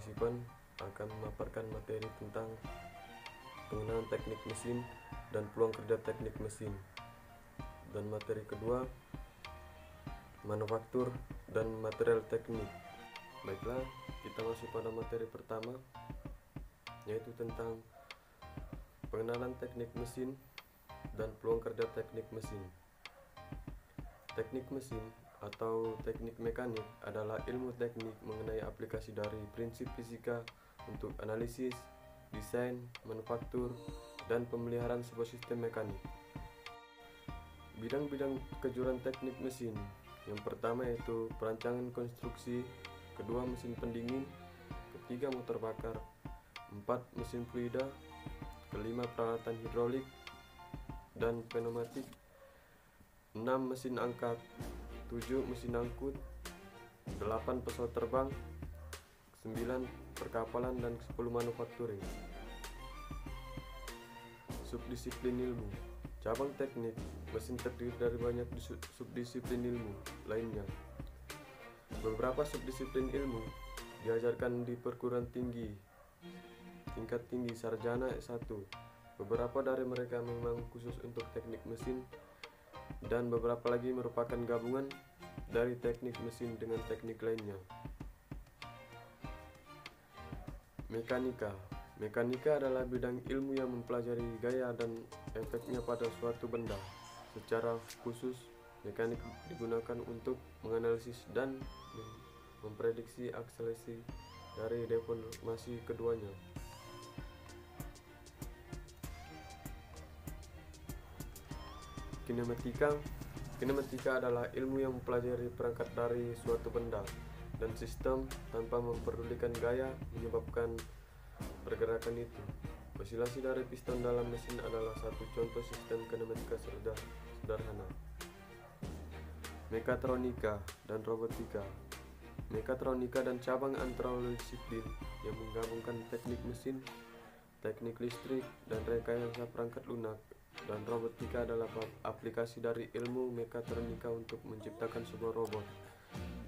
Sipan akan memaparkan materi tentang pengenalan teknik mesin dan peluang kerja teknik mesin. Dan materi kedua, manufaktur dan material teknik. Baiklah, kita masuk pada materi pertama, yaitu tentang pengenalan teknik mesin dan peluang kerja teknik mesin. Teknik mesin atau teknik mekanik adalah ilmu teknik mengenai aplikasi dari prinsip fisika untuk analisis, desain, manufaktur, dan pemeliharaan sebuah sistem mekanik. Bidang-bidang kejuruan teknik mesin, yang pertama yaitu perancangan konstruksi, kedua mesin pendingin, ketiga motor bakar, empat mesin fluida, kelima peralatan hidrolik dan pneumatik, 6 mesin angkat, 7 mesin angkut, 8 pesawat terbang, 9 perkapalan, dan 10 manufacturing. Subdisiplin ilmu. Cabang teknik mesin terdiri dari banyak subdisiplin ilmu lainnya. Beberapa subdisiplin ilmu diajarkan di perguruan tinggi tingkat tinggi sarjana S1. Beberapa dari mereka memang khusus untuk teknik mesin, dan beberapa lagi merupakan gabungan dari teknik mesin dengan teknik lainnya. Mekanika. Mekanika adalah bidang ilmu yang mempelajari gaya dan efeknya pada suatu benda. Secara khusus, mekanik digunakan untuk menganalisis dan memprediksi akselerasi dari deformasi keduanya. Kinematika. Kinematika adalah ilmu yang mempelajari perangkat dari suatu benda dan sistem tanpa memperdulikan gaya menyebabkan pergerakan itu. Osilasi dari piston dalam mesin adalah satu contoh sistem kinematika sederhana. Mekatronika dan robotika. Mekatronika dan cabang antarudisiplin yang menggabungkan teknik mesin, teknik listrik, dan rekayasa perangkat lunak. Dan robotika adalah aplikasi dari ilmu mekatronika untuk menciptakan sebuah robot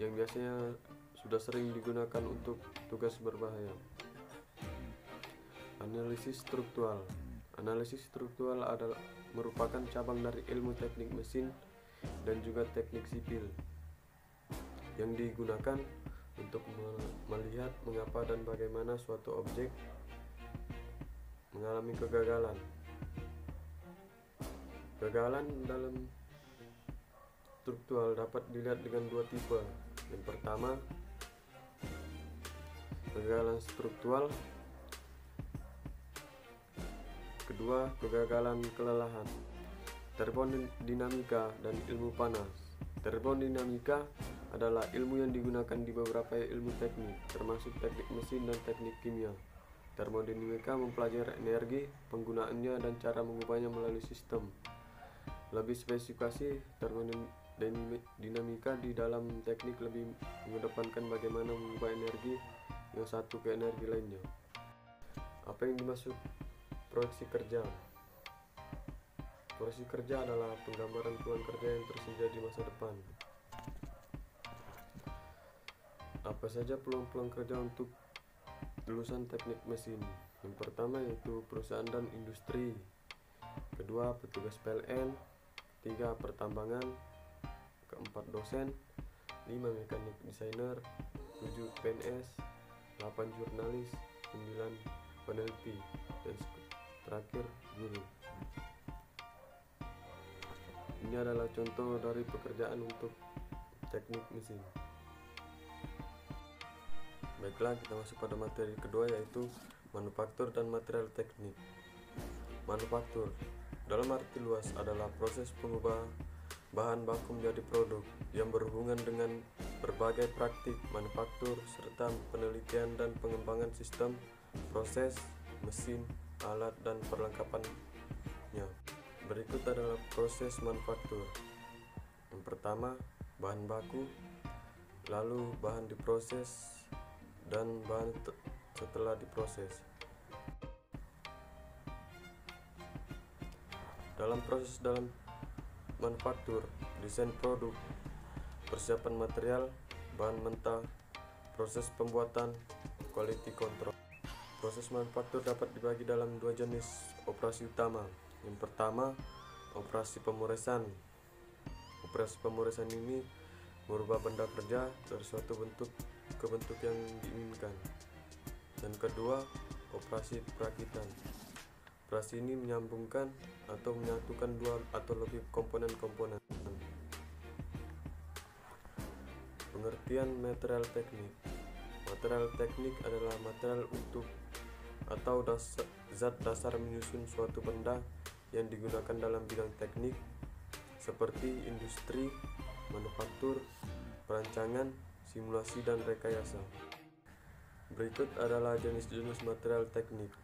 yang biasanya sudah sering digunakan untuk tugas berbahaya. Analisis struktural. Analisis struktural merupakan cabang dari ilmu teknik mesin dan juga teknik sipil yang digunakan untuk melihat mengapa dan bagaimana suatu objek mengalami kegagalan. Kegagalan dalam struktural dapat dilihat dengan dua tipe. Yang pertama, kegagalan struktural. Kedua, kegagalan kelelahan. Termodinamika dan ilmu panas. Termodinamika adalah ilmu yang digunakan di beberapa ilmu teknik, termasuk teknik mesin dan teknik kimia. Termodinamika mempelajari energi, penggunaannya, dan cara mengubahnya melalui sistem. Lebih spesifikasi, termodinamika di dalam teknik lebih mengedepankan bagaimana mengubah energi yang satu ke energi lainnya. Apa yang dimaksud proyeksi kerja? Proyeksi kerja adalah penggambaran peluang kerja yang tersedia di masa depan. Apa saja peluang-peluang kerja untuk lulusan teknik mesin? Yang pertama yaitu perusahaan dan industri. Kedua, petugas PLN. Tiga, pertambangan. Keempat, dosen. 5, mekanik desainer. 7, PNS. 8, jurnalis. 9, peneliti. Dan terakhir, guru. Ini adalah contoh dari pekerjaan untuk teknik mesin. Baiklah, kita masuk pada materi kedua, yaitu manufaktur dan material teknik. Manufaktur dalam arti luas adalah proses pengubah bahan baku menjadi produk yang berhubungan dengan berbagai praktik manufaktur serta penelitian dan pengembangan sistem, proses, mesin, alat, dan perlengkapannya. Berikut adalah proses manufaktur. Yang pertama, bahan baku, lalu bahan diproses, dan bahan setelah diproses. Dalam manufaktur, desain produk, persiapan material, bahan mentah, proses pembuatan, quality control. Proses manufaktur dapat dibagi dalam dua jenis operasi utama. Yang pertama, operasi pemuresan. Operasi pemuresan ini merubah benda kerja dari suatu bentuk ke bentuk yang diinginkan. Dan kedua, operasi perakitan. Operasi ini menyambungkan atau menyatukan dua atau lebih komponen-komponen. Pengertian material teknik. Material teknik adalah material untuk atau zat dasar menyusun suatu benda yang digunakan dalam bidang teknik seperti industri, manufaktur, perancangan, simulasi, dan rekayasa. Berikut adalah jenis-jenis material teknik.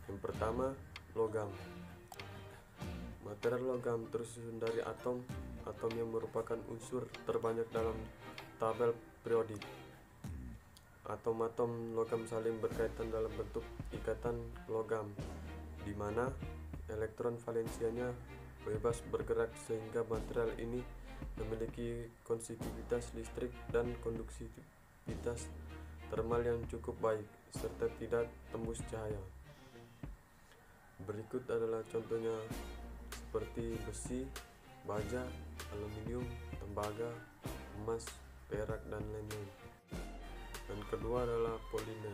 Yang pertama, logam. Material logam tersusun dari atom. Atom yang merupakan unsur terbanyak dalam tabel periodik. Atom-atom logam saling berkaitan dalam bentuk ikatan logam, di mana elektron valensianya bebas bergerak sehingga material ini memiliki konduktivitas listrik dan konduktivitas termal yang cukup baik serta tidak tembus cahaya. Berikut adalah contohnya seperti besi, baja, aluminium, tembaga, emas, perak, dan lain-lain. Dan kedua adalah polimer.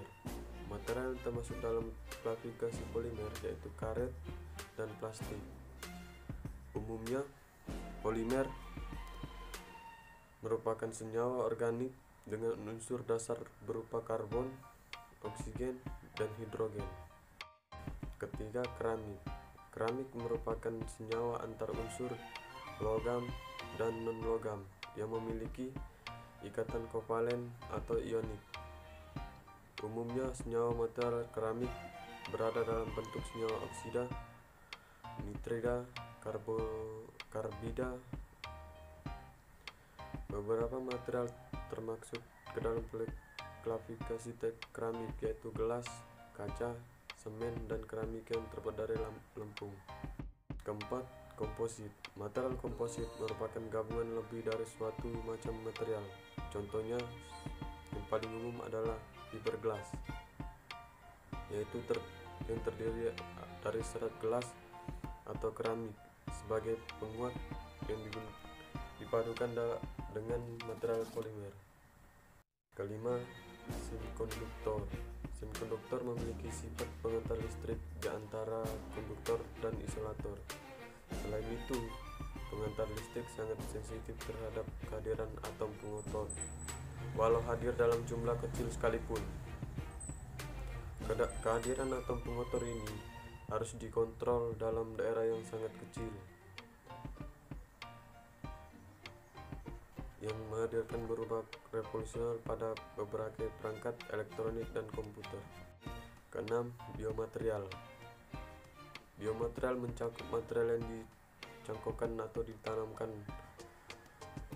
Material yang termasuk dalam klasifikasi polimer yaitu karet dan plastik. Umumnya, polimer merupakan senyawa organik dengan unsur dasar berupa karbon, oksigen, dan hidrogen. Ketiga, keramik. Keramik merupakan senyawa antar unsur logam dan non-logam yang memiliki ikatan kovalen atau ionik. Umumnya senyawa material keramik berada dalam bentuk senyawa oksida, nitrida, karbida. Beberapa material termasuk ke dalam klasifikasi keramik yaitu gelas, kaca, semen, dan keramik yang terbuat dari lempung. Keempat, komposit. Material komposit merupakan gabungan lebih dari suatu macam material. Contohnya yang paling umum adalah fiberglass, yaitu yang terdiri dari serat gelas atau keramik sebagai penguat yang dipadukan dengan material polimer. Kelima, semikonduktor. Semikonduktor memiliki sifat pengantar listrik di antara konduktor dan isolator. Selain itu, pengantar listrik sangat sensitif terhadap kehadiran atom pengotor, walau hadir dalam jumlah kecil sekalipun. Kehadiran atom pengotor ini harus dikontrol dalam daerah yang sangat kecil, yang menghadirkan berubah revolusioner pada beberapa perangkat elektronik dan komputer. Keenam, biomaterial. Biomaterial mencakup material yang dicangkokkan atau ditanamkan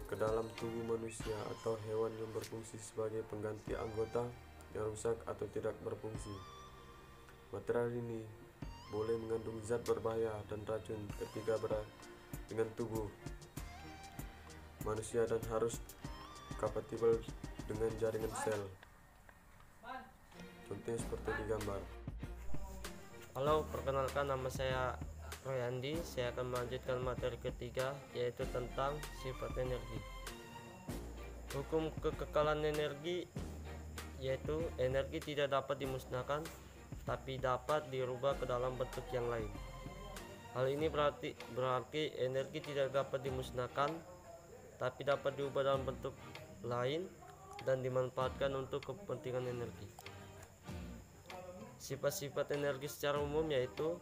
ke dalam tubuh manusia atau hewan yang berfungsi sebagai pengganti anggota yang rusak atau tidak berfungsi. Material ini boleh mengandung zat berbahaya dan racun ketika berada dengan tubuh manusia dan harus kompatibel dengan jaringan sel. Contohnya seperti di gambar. Halo, perkenalkan, nama saya Royandi. Saya akan melanjutkan materi ketiga, yaitu tentang sifat energi. Hukum kekekalan energi, yaitu energi tidak dapat dimusnahkan tapi dapat dirubah ke dalam bentuk yang lain. Hal ini berarti energi tidak dapat dimusnahkan tapi dapat diubah dalam bentuk lain dan dimanfaatkan untuk kepentingan energi. Sifat-sifat energi secara umum yaitu: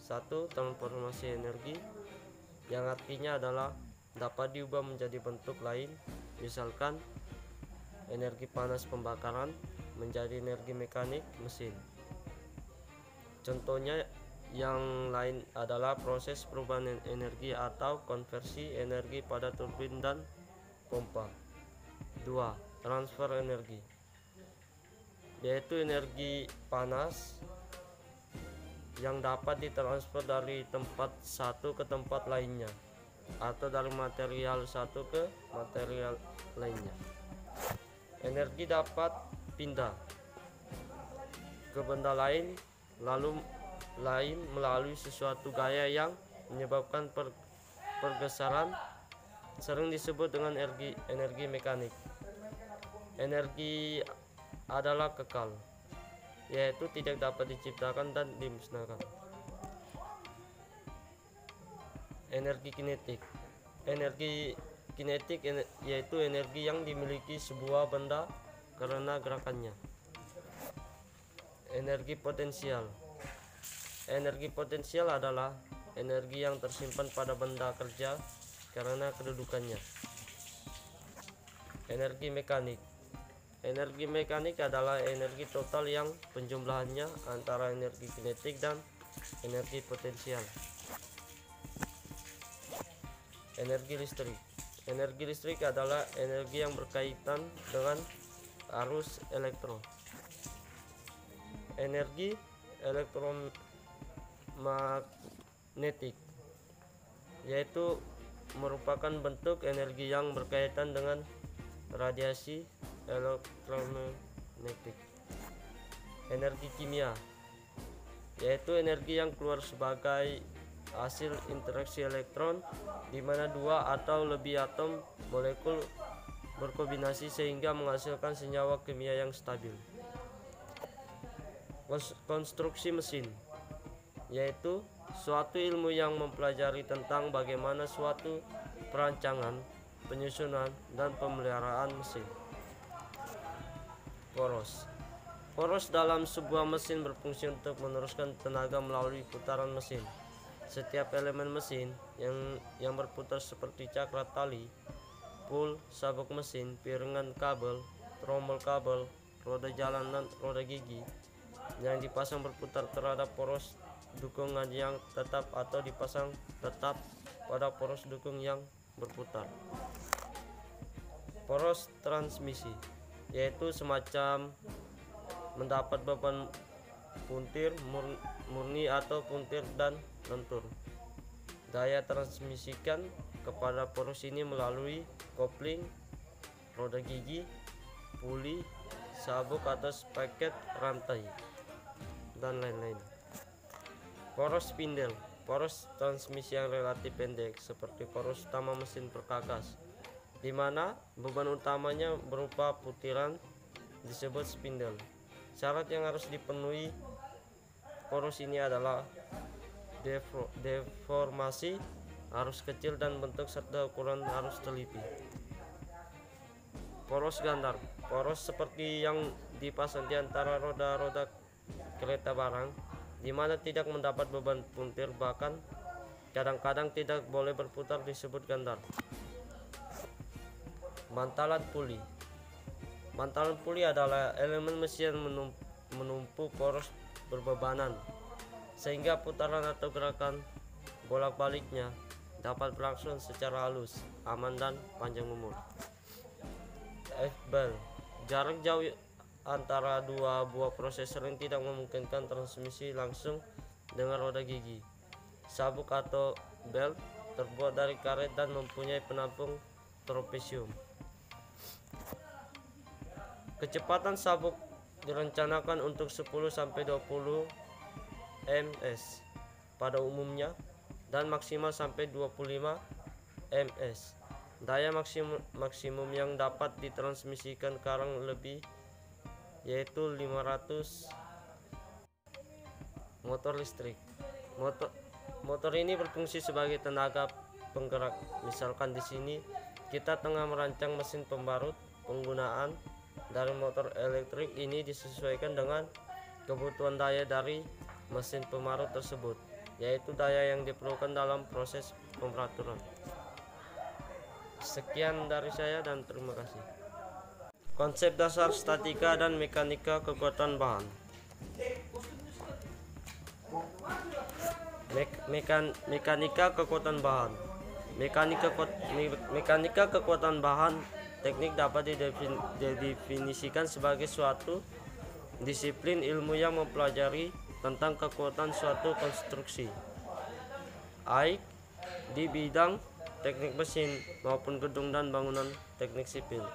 1. Transformasi energi, yang artinya adalah dapat diubah menjadi bentuk lain, misalkan energi panas pembakaran menjadi energi mekanik mesin. Contohnya yang lain adalah proses perubahan energi atau konversi energi pada turbin dan pompa. 2. Transfer energi, yaitu energi panas yang dapat ditransfer dari tempat satu ke tempat lainnya atau dari material satu ke material lainnya. Energi dapat pindah ke benda lain melalui sesuatu gaya yang menyebabkan pergeseran, sering disebut dengan energi mekanik. Energi adalah kekal, yaitu tidak dapat diciptakan dan dimusnahkan. Energi kinetik yaitu energi yang dimiliki sebuah benda karena gerakannya. Energi potensial adalah energi yang tersimpan pada benda kerja karena kedudukannya. Energi mekanik adalah energi total yang penjumlahannya antara energi kinetik dan energi potensial. Energi listrik adalah energi yang berkaitan dengan arus elektron. Energi elektromagnetik yaitu merupakan bentuk energi yang berkaitan dengan radiasi elektromagnetik. Energi kimia yaitu energi yang keluar sebagai hasil interaksi elektron di mana dua atau lebih atom molekul berkombinasi sehingga menghasilkan senyawa kimia yang stabil. Konstruksi mesin yaitu suatu ilmu yang mempelajari tentang bagaimana suatu perancangan, penyusunan, dan pemeliharaan mesin. Poros dalam sebuah mesin berfungsi untuk meneruskan tenaga melalui putaran mesin. Setiap elemen mesin yang berputar seperti cakra tali, pul, sabuk mesin, piringan kabel, trommel kabel, roda jalan, dan roda gigi yang dipasang berputar terhadap poros dukungan yang tetap atau dipasang tetap pada poros dukung yang berputar. Poros transmisi yaitu semacam mendapat beban puntir murni atau puntir dan lentur. Daya transmisikan kepada poros ini melalui kopling, roda gigi, puli, sabuk atau sproket rantai, dan lain-lain. Poros spindle, poros transmisi yang relatif pendek seperti poros utama mesin perkakas, di mana beban utamanya berupa putiran, disebut spindle. Syarat yang harus dipenuhi poros ini adalah deformasi harus kecil dan bentuk serta ukuran harus teliti. Poros gandar, poros seperti yang dipasang di antara roda-roda kereta barang, di mana tidak mendapat beban puntir, bahkan kadang-kadang tidak boleh berputar, disebut gandar. Bantalan puli. Bantalan puli adalah elemen mesin yang menumpu poros berbebanan sehingga putaran atau gerakan bolak-baliknya dapat berlangsung secara halus, aman, dan panjang umur. F-bell, jarak jauh antara dua buah proses sering tidak memungkinkan transmisi langsung dengan roda gigi. Sabuk atau belt terbuat dari karet dan mempunyai penampung trapesium. Kecepatan sabuk direncanakan untuk 10-20 ms pada umumnya dan maksimal sampai 25 ms. Daya maksimum yang dapat ditransmisikan kurang lebih yaitu 500. Motor listrik. Motor ini berfungsi sebagai tenaga penggerak. Misalkan di sini kita tengah merancang mesin pembarut. Penggunaan dari motor elektrik ini disesuaikan dengan kebutuhan daya dari mesin pemarut tersebut, yaitu daya yang diperlukan dalam proses pembaraturan. Sekian dari saya dan terima kasih. Konsep dasar statika dan mekanika kekuatan bahan. Mekanika kekuatan bahan. Mekanika kekuatan bahan teknik dapat didefinisikan sebagai suatu disiplin ilmu yang mempelajari tentang kekuatan suatu konstruksi, baik di bidang teknik mesin maupun gedung dan bangunan teknik sipil.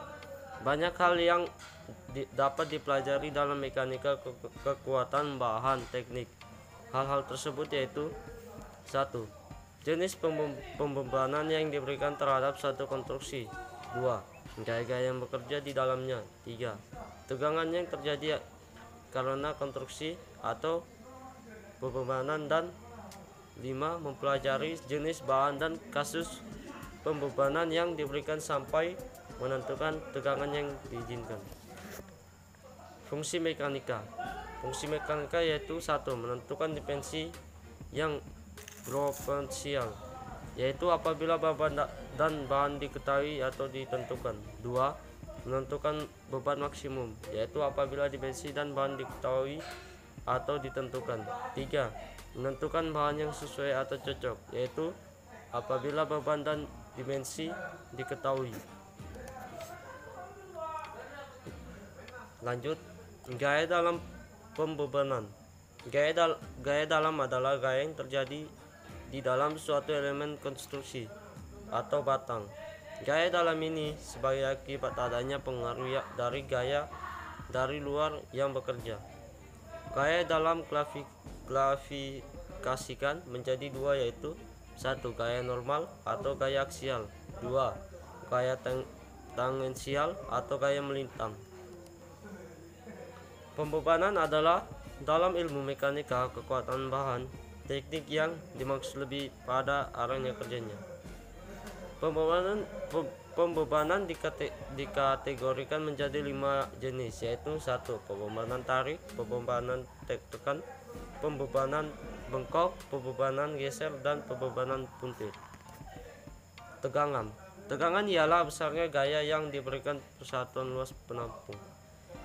Banyak hal yang dapat dipelajari dalam mekanika kekuatan bahan teknik. Hal-hal tersebut yaitu: 1. Jenis pembebanan yang diberikan terhadap suatu konstruksi. 2. Gaya-gaya yang bekerja di dalamnya. 3. Tegangan yang terjadi karena konstruksi atau pembebanan. Dan 5. Mempelajari jenis bahan dan kasus pembebanan yang diberikan sampai menentukan tegangan yang diizinkan. Fungsi mekanika. Fungsi mekanika yaitu: 1. Menentukan dimensi yang diferensial, yaitu apabila beban dan bahan diketahui atau ditentukan. 2. Menentukan beban maksimum, yaitu apabila dimensi dan bahan diketahui atau ditentukan. 3. Menentukan bahan yang sesuai atau cocok, yaitu apabila beban dan dimensi diketahui. Lanjut, gaya dalam pembebanan. Gaya dalam adalah gaya yang terjadi di dalam suatu elemen konstruksi atau batang. Gaya dalam ini sebagai akibat adanya pengaruh dari gaya dari luar yang bekerja. Gaya dalam klasifikasikan menjadi 2, yaitu: 1. Gaya normal atau gaya aksial. 2. Gaya tangensial atau gaya melintang. Pembebanan adalah dalam ilmu mekanika kekuatan bahan teknik yang dimaksud lebih pada arahnya kerjanya. Pembebanan dikategorikan menjadi 5 jenis, yaitu: 1. Pembebanan tarik, pembebanan tekan, pembebanan bengkok, pembebanan geser, dan pembebanan puntir. Tegangan. Tegangan ialah besarnya gaya yang diberikan persatuan luas penampung.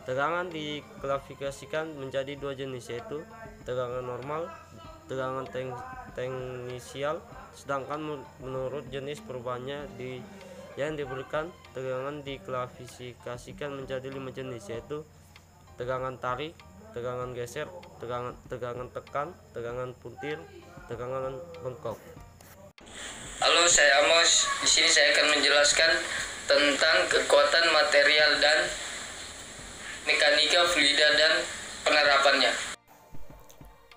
Tegangan diklasifikasikan menjadi 2 jenis, yaitu tegangan normal, tegangan tangensial. Sedangkan menurut jenis perubahannya yang diberikan, tegangan diklasifikasikan menjadi 5 jenis, yaitu tegangan tarik, tegangan geser, tegangan tekan, tegangan puntir, tegangan bengkok. Halo, saya Amos. Di sini saya akan menjelaskan tentang kekuatan material dan mekanika fluida dan penerapannya.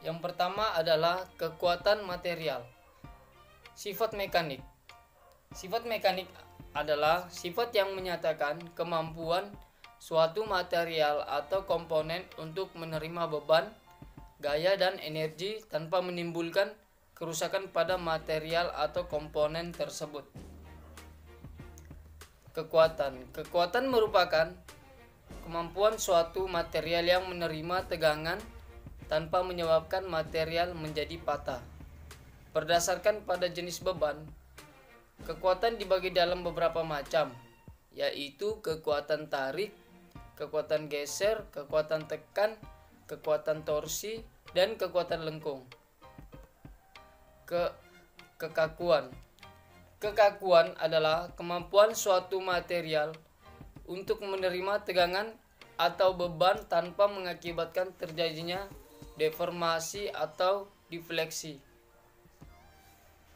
Yang pertama adalah kekuatan material. Sifat mekanik. Sifat mekanik adalah sifat yang menyatakan kemampuan suatu material atau komponen untuk menerima beban, gaya, dan energi tanpa menimbulkan kerusakan pada material atau komponen tersebut. Kekuatan merupakan kemampuan suatu material yang menerima tegangan tanpa menyebabkan material menjadi patah. Berdasarkan pada jenis beban, kekuatan dibagi dalam beberapa macam, yaitu kekuatan tarik, kekuatan geser, kekuatan tekan, kekuatan torsi, dan kekuatan lengkung. Kekakuan. Kekakuan adalah kemampuan suatu material untuk menerima tegangan atau beban tanpa mengakibatkan terjadinya deformasi atau defleksi.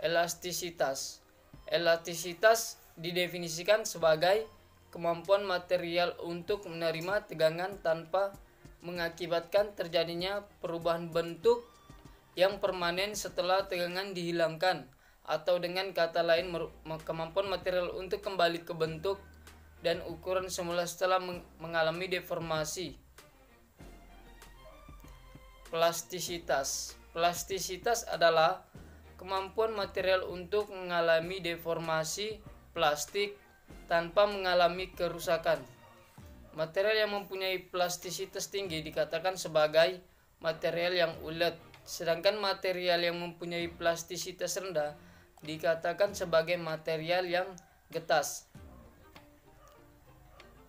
Elastisitas. Elastisitas didefinisikan sebagai kemampuan material untuk menerima tegangan tanpa mengakibatkan terjadinya perubahan bentuk yang permanen setelah tegangan dihilangkan, atau dengan kata lain kemampuan material untuk kembali ke bentuk dan ukuran semula setelah mengalami deformasi. Plastisitas. Plastisitas adalah kemampuan material untuk mengalami deformasi plastik tanpa mengalami kerusakan. Material yang mempunyai plastisitas tinggi dikatakan sebagai material yang ulet, sedangkan material yang mempunyai plastisitas rendah dikatakan sebagai material yang getas.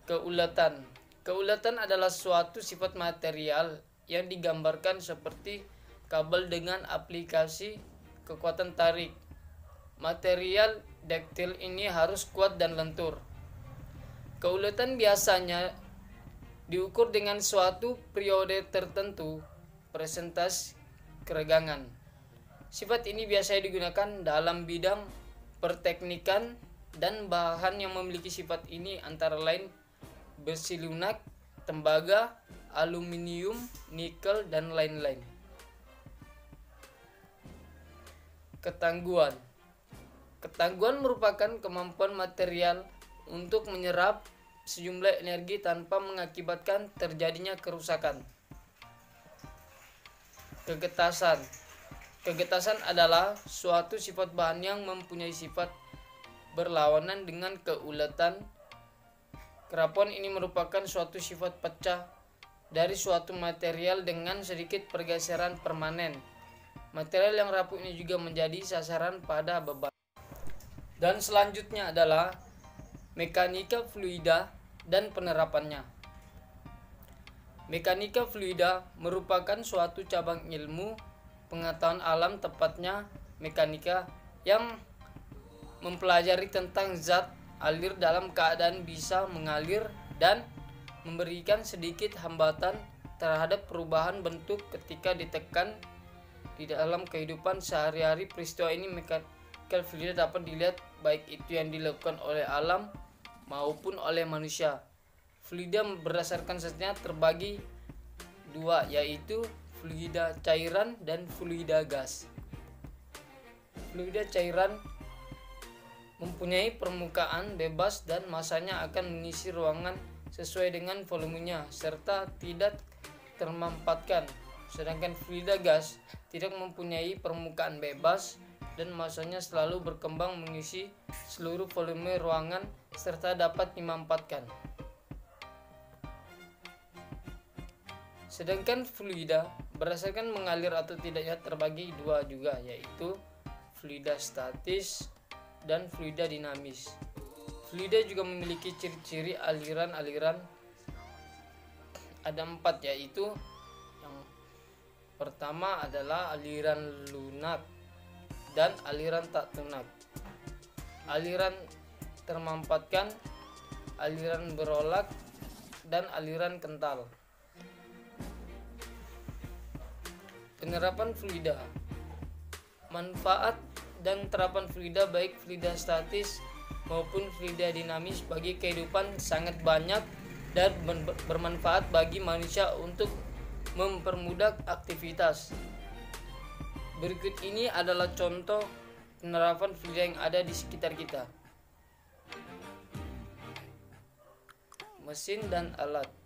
Keuletan. Keuletan adalah suatu sifat material yang digambarkan seperti kabel dengan aplikasi kekuatan tarik. Material dektil ini harus kuat dan lentur. Keuletan biasanya diukur dengan suatu periode tertentu, persentase keregangan. Sifat ini biasanya digunakan dalam bidang perteknikan, dan bahan yang memiliki sifat ini antara lain besi lunak, tembaga, aluminium, nikel, dan lain-lain. Ketangguhan. Ketangguhan merupakan kemampuan material untuk menyerap sejumlah energi tanpa mengakibatkan terjadinya kerusakan. Kegetasan. Kegetasan adalah suatu sifat bahan yang mempunyai sifat berlawanan dengan keuletan. Kerapuan ini merupakan suatu sifat pecah dari suatu material dengan sedikit pergeseran permanen. Material yang rapuh ini juga menjadi sasaran pada beban. Dan selanjutnya adalah mekanika fluida dan penerapannya. Mekanika fluida merupakan suatu cabang ilmu pengetahuan alam, tepatnya mekanika, yang mempelajari tentang zat alir dalam keadaan bisa mengalir dan memberikan sedikit hambatan terhadap perubahan bentuk ketika ditekan di dalam kehidupan sehari-hari. Peristiwa ini mekanika fluida dapat dilihat baik itu yang dilakukan oleh alam maupun oleh manusia. Fluida berdasarkan statusnya terbagi dua, yaitu fluida cairan dan fluida gas. Fluida cairan mempunyai permukaan bebas dan masanya akan mengisi ruangan sesuai dengan volumenya serta tidak termampatkan. Sedangkan fluida gas tidak mempunyai permukaan bebas dan masanya selalu berkembang mengisi seluruh volume ruangan serta dapat dimampatkan. Sedangkan fluida berdasarkan mengalir atau tidaknya terbagi dua juga, yaitu fluida statis dan fluida dinamis. Fluida juga memiliki ciri-ciri aliran-aliran, ada 4, yaitu yang pertama adalah aliran lunak dan aliran tak lunak, aliran termampatkan, aliran berolak, dan aliran kental. Penerapan fluida. Manfaat dan terapan fluida baik fluida statis maupun fluida dinamis bagi kehidupan sangat banyak dan bermanfaat bagi manusia untuk mempermudah aktivitas. Berikut ini adalah contoh penerapan fluida yang ada di sekitar kita. Mesin dan alat.